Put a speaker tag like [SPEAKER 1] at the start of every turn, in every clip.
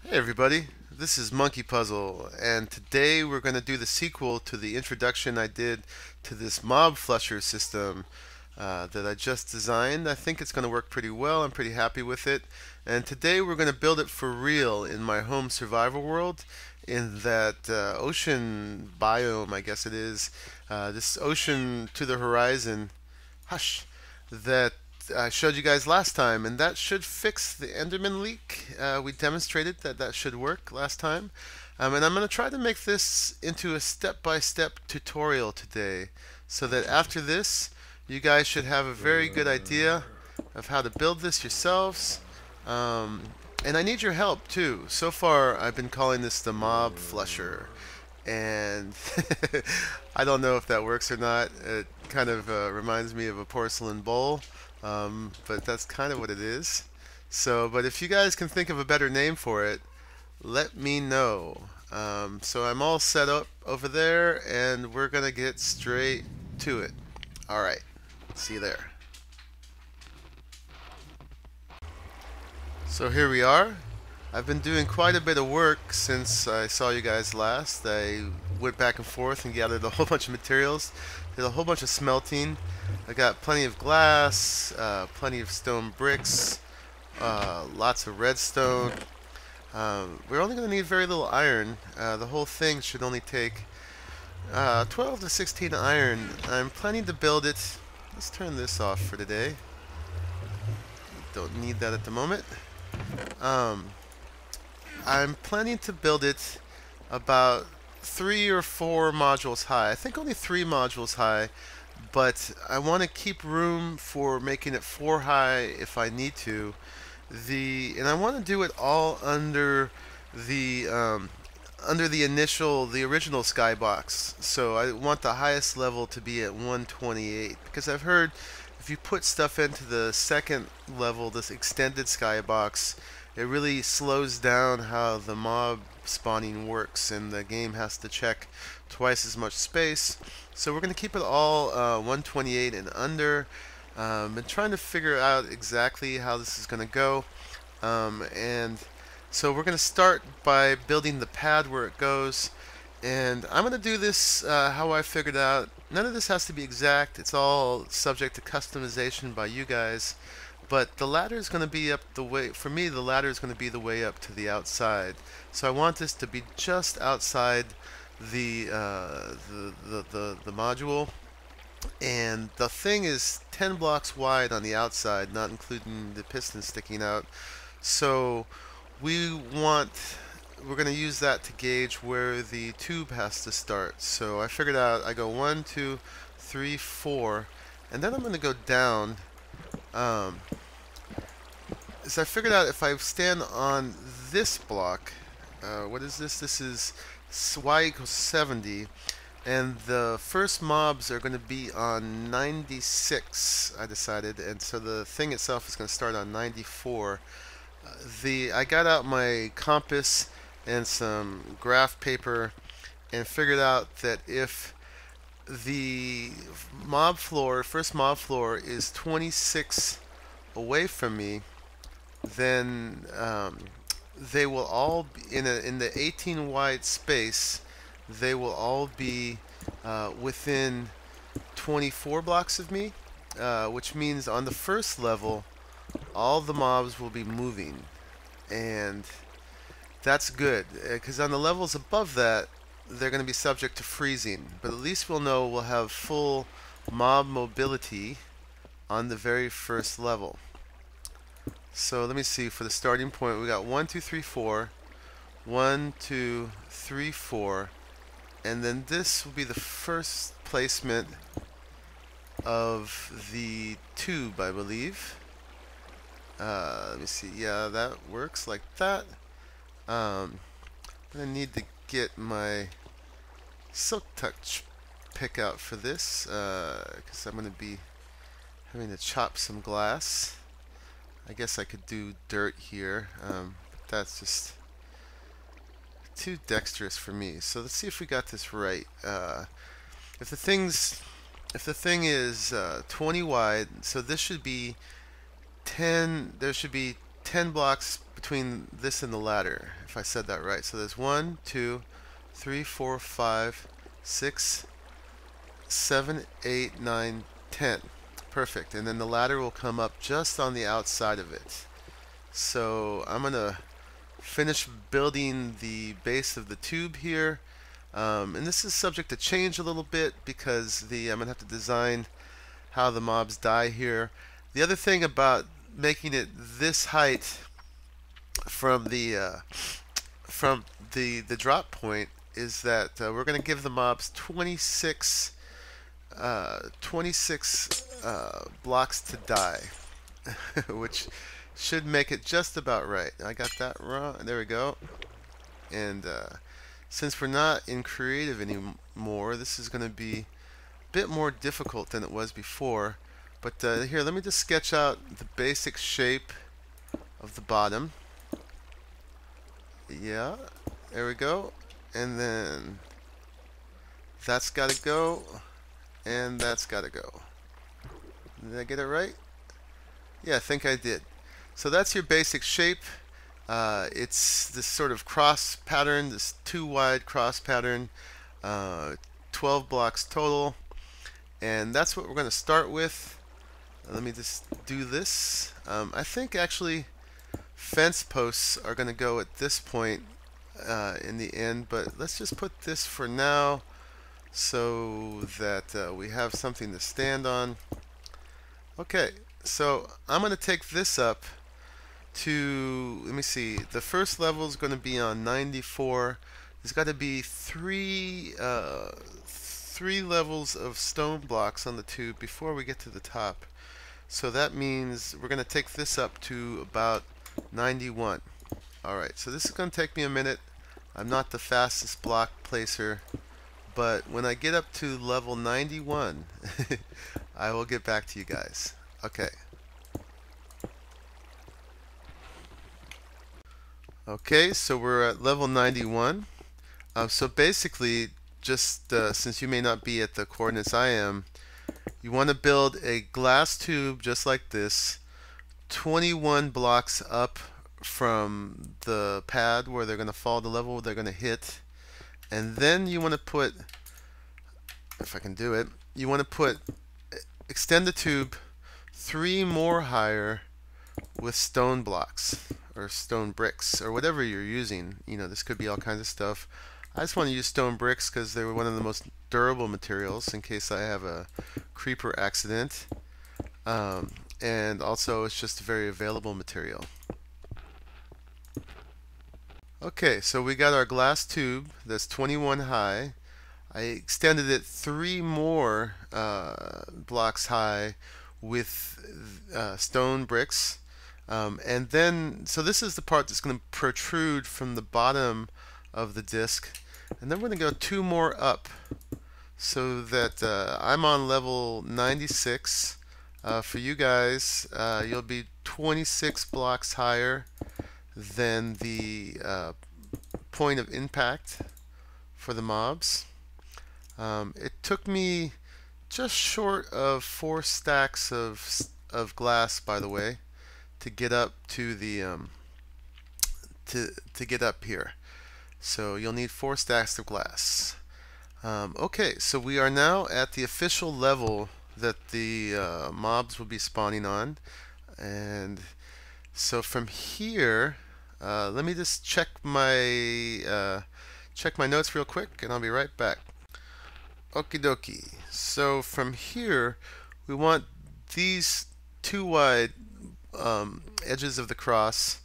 [SPEAKER 1] Hey everybody, this is Monkeypuzzle, and today we're going to do the sequel to the introduction I did to this mob flusher system that I just designed. I think it's going to work pretty well. I'm pretty happy with it. And today we're going to build it for real in my home survival world in that ocean biome, I guess it is. This ocean to the horizon, hush, that I showed you guys last time, and that should fix the enderman leak. We demonstrated that that should work last time. And I'm going to try to make this into a step-by-step tutorial today, so that after this, you guys should have a very good idea of how to build this yourselves. And I need your help too. So far, I've been calling this the mob flusher, and I don't know if that works or not. It kind of reminds me of a porcelain bowl, but that's kind of what it is. So, but if you guys can think of a better name for it, let me know. So I'm all set up over there, and we're gonna get straight to it. All right, see you there. So here we are. I've been doing quite a bit of work since I saw you guys last. I went back and forth and gathered a whole bunch of materials, did a whole bunch of smelting. I got plenty of glass, plenty of stone bricks, lots of redstone. We're only going to need very little iron. The whole thing should only take 12 to 16 iron. I'm planning to build it. Let's turn this off for today. Don't need that at the moment. I'm planning to build it about 3 or 4 modules high. I think only 3 modules high, but I want to keep room for making it 4 high if I need to. And I want to do it all under the the original skybox. So I want the highest level to be at 128, because I've heard if you put stuff into the second level, this extended skybox, it really slows down how the mob spawning works, and the game has to check twice as much space. So we're going to keep it all 128 and under. Been trying to figure out exactly how this is going to go. And so we're going to start by building the pad where it goes. And I'm going to do this how I figured out. None of this has to be exact. It's all subject to customization by you guys. But the ladder is going to be up the way, for me, the ladder is going to be the way up to the outside. So I want this to be just outside the module. And the thing is 10 blocks wide on the outside, not including the piston sticking out. So we're going to use that to gauge where the tube has to start. So I figured out I go 1, 2, 3, 4, and then I'm going to go down. So I figured out if I stand on this block, what is this? This is y equals 70, and the first mobs are going to be on 96, I decided, and so the thing itself is going to start on 94. I got out my compass and some graph paper and figured out that if the first mob floor is 26 away from me, then they will all be in the 18 wide space. They will all be within 24 blocks of me, which means on the first level, all the mobs will be moving, and that's good, because on the levels above that, they're going to be subject to freezing. But at least we'll know we'll have full mob mobility on the very first level. So let me see, for the starting point, we got 1, 2, 3, 4, 1, 2, 3, 4, and then this will be the first placement of the tube, I believe. Let me see, yeah, that works like that. I'm gonna need to get my silk touch pick out for this, because I'm gonna be having to chop some glass. I guess I could do dirt here, but that's just too dexterous for me. So let's see if we got this right. If the thing is 20 wide, so this should be 10. There should be 10 blocks between this and the ladder, if I said that right. So there's 1, 2, 3, 4, 5, 6, 7, 8, 9, 10. Perfect. And then the ladder will come up just on the outside of it. So I'm going to finish building the base of the tube here. And this is subject to change a little bit because I'm going to have to design how the mobs die here. The other thing about making it this height from the drop point is that we're going to give the mobs 26 blocks to die, which should make it just about right. I got that wrong. There we go. And since we're not in creative anymore, this is going to be a bit more difficult than it was before. But here, let me just sketch out the basic shape of the bottom. Yeah, there we go. And then that's got to go, and that's got to go. Did I get it right? Yeah, I think I did. So that's your basic shape. It's this sort of cross pattern, this 2 wide cross pattern, 12 blocks total, and that's what we're going to start with. Let me just do this. I think actually fence posts are going to go at this point in the end, but let's just put this for now so that we have something to stand on. Okay, so I'm going to take this up to, let me see, the first level is going to be on 94. There's got to be three levels of stone blocks on the tube before we get to the top. So that means we're going to take this up to about 91. Alright, so this is going to take me a minute. I'm not the fastest block placer, but when I get up to level 91, I will get back to you guys. Okay. Okay, so we're at level 91. So basically, just since you may not be at the coordinates I am, you want to build a glass tube just like this, 21 blocks up from the pad where they're going to fall, the level where they're going to hit. And then you want to put, if I can do it, you want to extend the tube 3 more higher with stone blocks or stone bricks or whatever you're using. You know, this could be all kinds of stuff. I just want to use stone bricks because they're one of the most durable materials in case I have a creeper accident. And also it's just a very available material. Okay, so we got our glass tube that's 21 high. I extended it 3 more blocks high with stone bricks. And then, so this is the part that's going to protrude from the bottom of the disc. And then we're going to go 2 more up so that I'm on level 96. For you guys, you'll be 26 blocks higher than the point of impact for the mobs. It took me just short of 4 stacks of glass, by the way, to get up to the to get up here. So you'll need 4 stacks of glass. Okay, so we are now at the official level that the mobs will be spawning on, and so from here, let me just check my notes real quick, and I'll be right back. Okie dokie. So from here, we want these 2 wide edges of the cross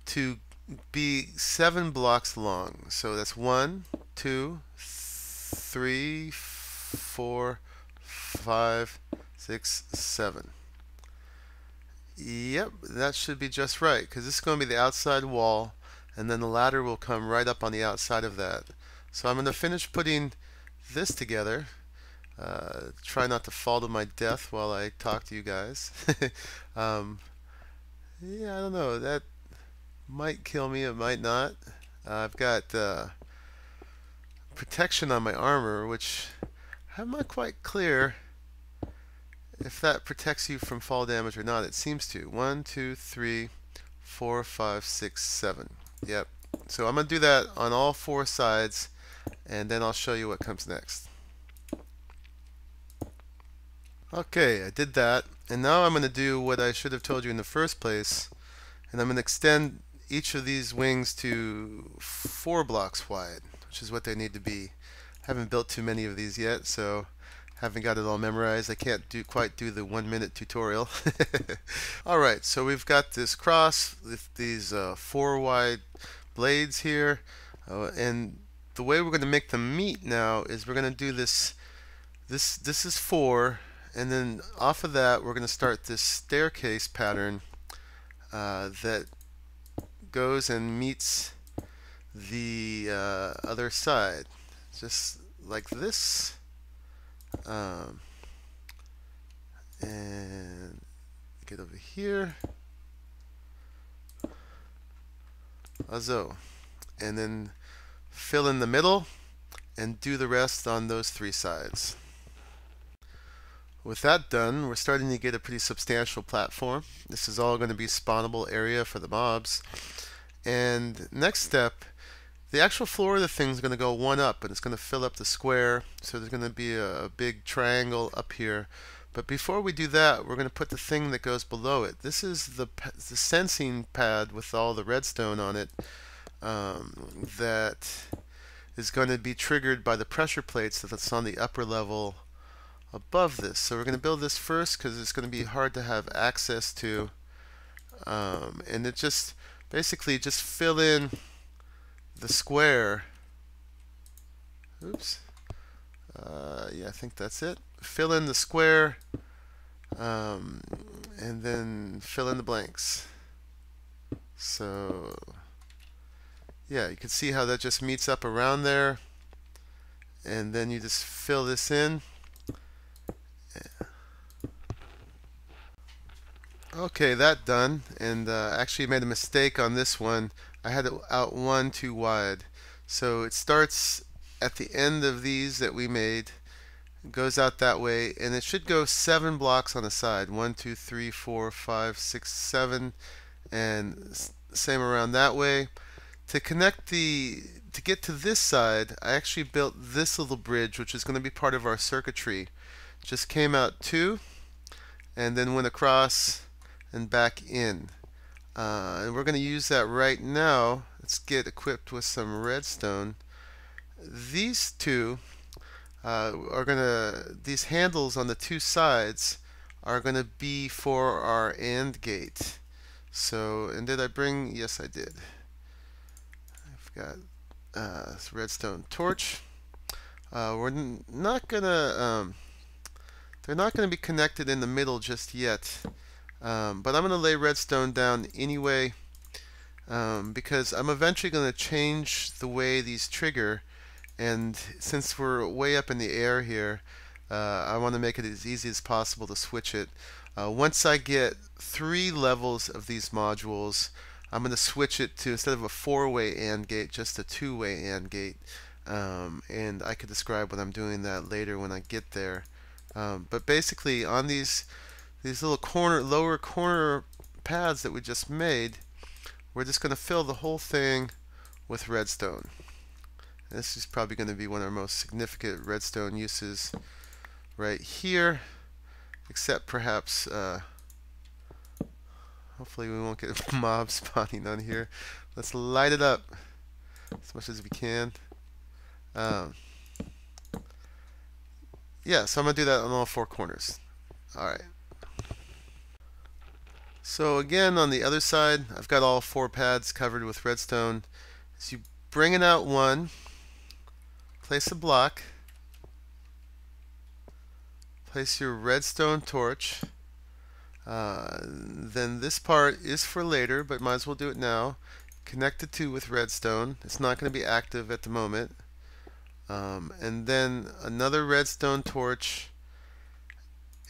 [SPEAKER 1] to be 7 blocks long. So that's 1, 2, 3, 4, 5, 6, 7. Yep, that should be just right, because this is going to be the outside wall, and then the ladder will come right up on the outside of that. So I'm going to finish putting this together. Try not to fall to my death while I talk to you guys. Yeah, I don't know. That might kill me, it might not. I've got protection on my armor, which I'm not quite clear if that protects you from fall damage or not. It seems to. 1, 2, 3, 4, 5, 6, 7. Yep. So I'm going to do that on all 4 sides, and then I'll show you what comes next. Okay, I did that, and now I'm going to do what I should have told you in the first place, and I'm going to extend each of these wings to 4 blocks wide, which is what they need to be. I haven't built too many of these yet, so haven't got it all memorized. I can't quite do the 1-minute tutorial. Alright, so we've got this cross with these 4 wide blades here, and the way we're going to make them meet now is we're going to do this is 4, and then off of that we're going to start this staircase pattern that goes and meets the other side, just like this. And get over here, and then fill in the middle and do the rest on those 3 sides. With that done, we're starting to get a pretty substantial platform. This is all going to be spawnable area for the mobs. And next step, the actual floor of the thing is going to go 1 up, and it's going to fill up the square. So there's going to be a big triangle up here. But before we do that, we're going to put the thing that goes below it. This is the sensing pad with all the redstone on it that is going to be triggered by the pressure plates that's on the upper level above this. So we're going to build this first because it's going to be hard to have access to. And it just basically just fill in the square. Oops. Yeah, I think that's it. Fill in the square, and then fill in the blanks. So yeah, you can see how that just meets up around there, and then you just fill this in. Okay, that done. And actually made a mistake on this one. I had it out 1 too wide. So it starts at the end of these that we made, goes out that way, and it should go 7 blocks on the side. 1, 2, 3, 4, 5, 6, 7, and same around that way. To get to this side, I actually built this little bridge, which is going to be part of our circuitry. Just came out 2, and then went across and back in. And we're going to use that right now. Let's get equipped with some redstone. These 2 these handles on the 2 sides are going to be for our AND gate. So, and did I bring? Yes, I did. I've got this redstone torch. We're not gonna they're not going to be connected in the middle just yet, but I'm going to lay redstone down anyway, because I'm eventually going to change the way these trigger. And since we're way up in the air here, I want to make it as easy as possible to switch it. Once I get 3 levels of these modules, I'm going to switch it to, instead of a 4-way AND gate, just a 2-way AND gate. And I could describe what I'm doing that later when I get there. But basically, on these little lower corner pads that we just made, we're just going to fill the whole thing with redstone. This is probably going to be one of our most significant redstone uses right here, except perhaps, hopefully we won't get mobs spawning on here. Let's light it up as much as we can. Yeah, so I'm going to do that on all 4 corners. Alright. So again, on the other side, I've got all 4 pads covered with redstone. So you bring it out 1. Place a block, place your redstone torch, then this part is for later, but might as well do it now. Connect the 2 with redstone. It's not going to be active at the moment. And then another redstone torch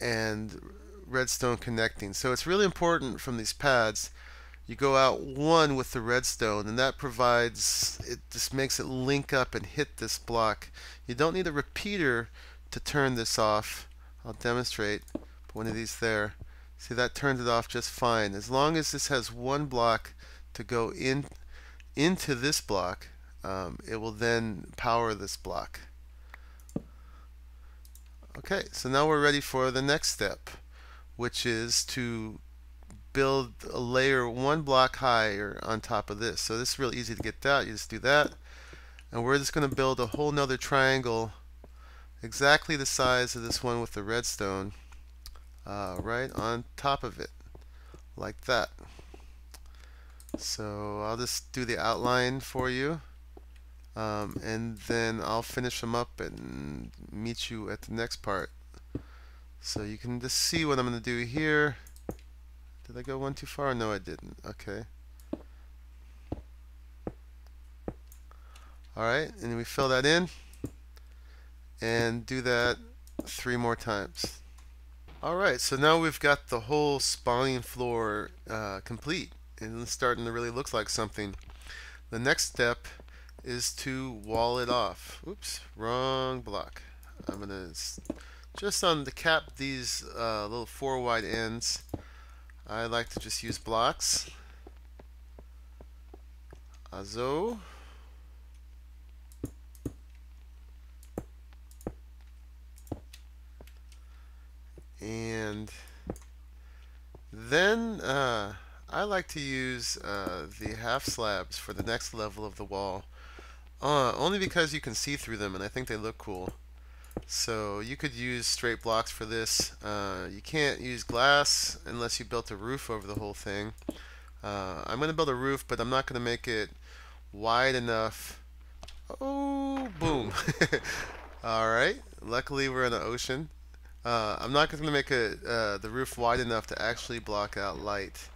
[SPEAKER 1] and redstone connecting. So it's really important from these pads you go out 1 with the redstone, and that provides, it just makes it link up and hit this block. You don't need a repeater to turn this off. I'll demonstrate. Put one of these there. See, that turned it off just fine. As long as this has one block to go into this block, it will then power this block. Okay, so now we're ready for the next step, which is to build a layer one block higher on top of this. So this is real easy to get that. You just do that. And we're just going to build a whole nother triangle exactly the size of this one with the redstone right on top of it, like that. So I'll just do the outline for you, and then I'll finish them up and meet you at the next part. So you can just see what I'm going to do here. Did I go one too far? No, I didn't. Okay. Alright, and we fill that in and do that 3 more times. Alright, so now we've got the whole spawning floor complete, and it's starting to really look like something. The next step is to wall it off. Oops, wrong block. I'm gonna just on to cap these little 4 wide ends. I like to just use blocks. Azo. And then I like to use the half slabs for the next level of the wall, only because you can see through them and I think they look cool. So you could use straight blocks for this. You can't use glass unless you built a roof over the whole thing. I'm going to build a roof, but I'm not going to make it wide enough. Oh, boom. Alright, luckily we're in the ocean. I'm not going to make the roof wide enough to actually block out light.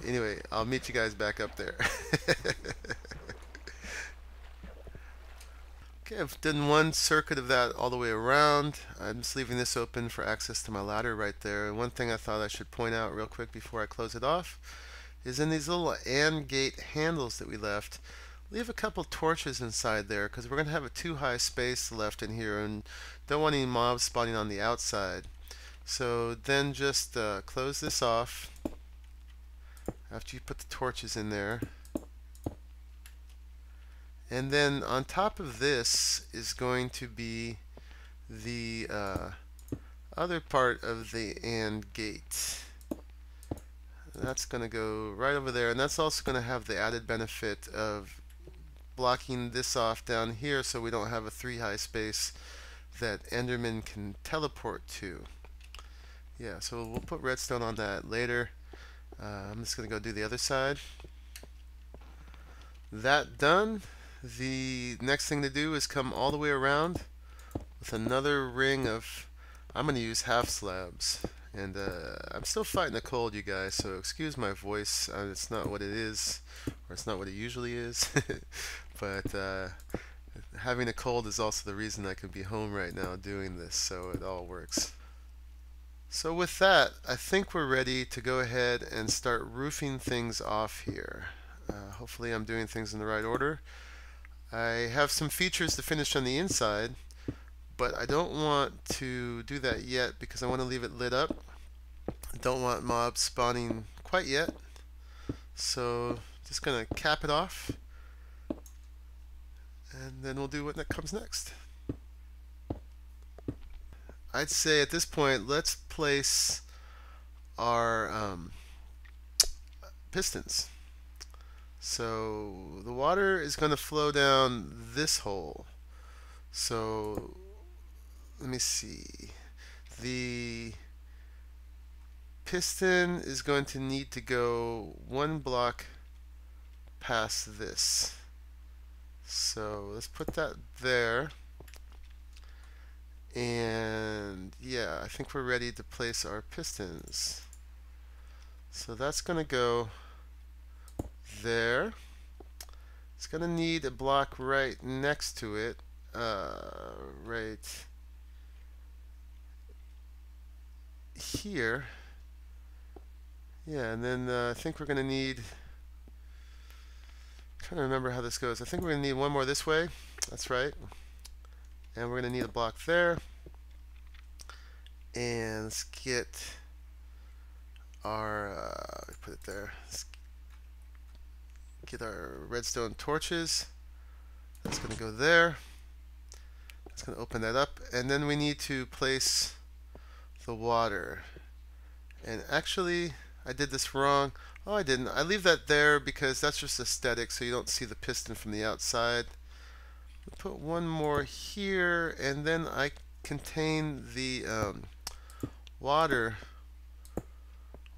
[SPEAKER 1] Anyway, I'll meet you guys back up there. Okay, I've done one circuit of that all the way around. I'm just leaving this open for access to my ladder right there. And one thing I thought I should point out real quick before I close it off is in these little AND gate handles that we left, leave a couple torches inside there because we're going to have a too high space left in here and don't want any mobs spawning on the outside. So then just close this off after you put the torches in there. And then on top of this is going to be the other part of the AND gate. That's going to go right over there, and that's also going to have the added benefit of blocking this off down here so we don't have a 3 high space that enderman can teleport to. Yeah, so we'll put redstone on that later. I'm just going to go do the other side. That done, the next thing to do is come all the way around with another ring of, I'm going to use half slabs. And I'm still fighting a cold, you guys, so excuse my voice. It's not what it is, or it's not what it usually is. But having a cold is also the reason I can be home right now doing this, so it all works. So with that, I think we're ready to go ahead and start roofing things off here. Hopefully I'm doing things in the right order. I have some features to finish on the inside, but I don't want to do that yet because I want to leave it lit up. I don't want mobs spawning quite yet. So just going to cap it off, and then we'll do what comes next. I'd say at this point, let's place our pistons. So the water is going to flow down this hole. So let me see. The piston is going to need to go 1 block past this. So let's put that there. And yeah, I think we're ready to place our pistons. So that's going to go there. It's going to need a block right next to it. Right here. Yeah, and then I think we're going to need, I'm trying to remember how this goes. I think we're going to need one more this way. That's right. And we're going to need a block there. And let's get our put it there. Let's get our redstone torches. That's going to go there. It's going to open that up, and then we need to place the water. And actually, I did this wrong. Oh, I didn't. I leave that there because that's just aesthetic, so you don't see the piston from the outside. Put one more here, and then I contain the water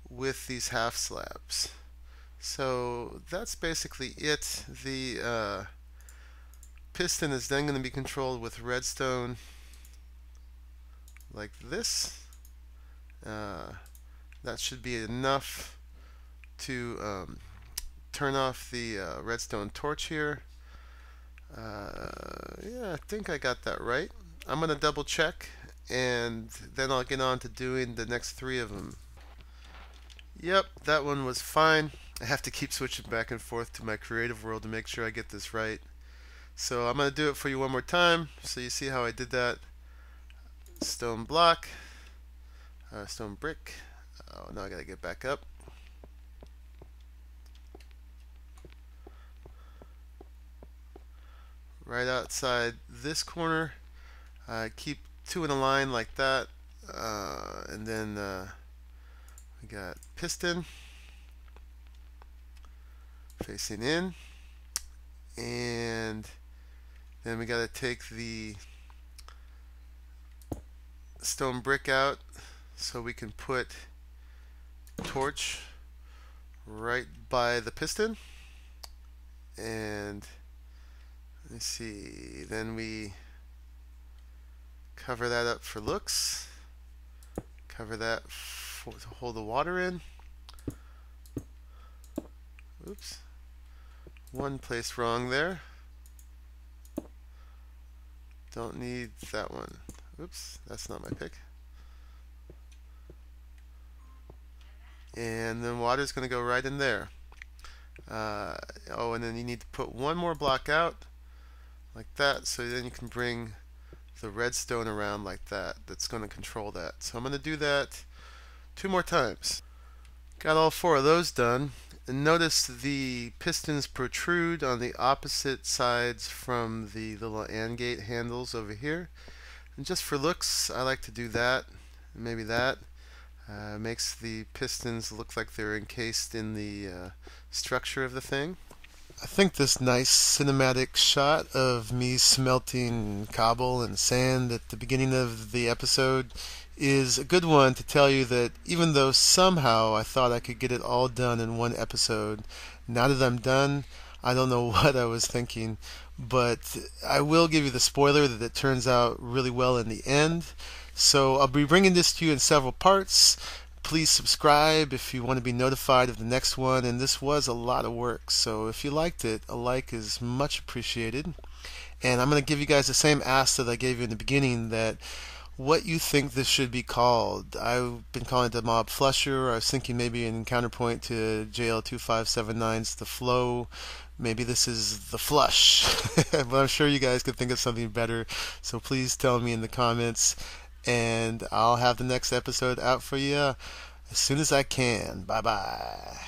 [SPEAKER 1] with these half slabs. So that's basically it. The piston is then going to be controlled with redstone like this. That should be enough to turn off the redstone torch here. Yeah, I think I got that right. I'm going to double check, and then I'll get on to doing the next 3 of them. Yep, that one was fine. I have to keep switching back and forth to my creative world to make sure I get this right. So I'm going to do it for you one more time so you see how I did that. Stone block, stone brick. Oh, now I got to get back up. Right outside this corner, keep 2 in a line like that, and then we got piston facing in, and then we got to take the stone brick out so we can put torch right by the piston. And let's see, then we cover that up for looks, cover that to hold the water in. Oops, one place wrong there. Don't need that one. Oops, that's not my pick. And then water's going to go right in there. Oh, and then you need to put one more block out like that, so then you can bring the redstone around like that. That's going to control that. So I'm going to do that 2 more times. Got all 4 of those done. And notice the pistons protrude on the opposite sides from the little AND gate handles over here. And just for looks, I like to do that. Maybe that. Makes the pistons look like they're encased in the structure of the thing. I think this nice cinematic shot of me smelting cobble and sand at the beginning of the episode is a good one to tell you that even though somehow I thought I could get it all done in one episode, now that I'm done, I don't know what I was thinking, but I will give you the spoiler that it turns out really well in the end. So I'll be bringing this to you in several parts. Please subscribe if you want to be notified of the next one, and this was a lot of work, so if you liked it, a like is much appreciated. And I'm going to give you guys the same ask that I gave you in the beginning, that what you think this should be called. I've been calling it the Mob Flusher. I was thinking maybe in counterpoint to JL2579's The Flow. Maybe this is The Flush. But I'm sure you guys could think of something better, so please tell me in the comments, and I'll have the next episode out for you as soon as I can. Bye-bye.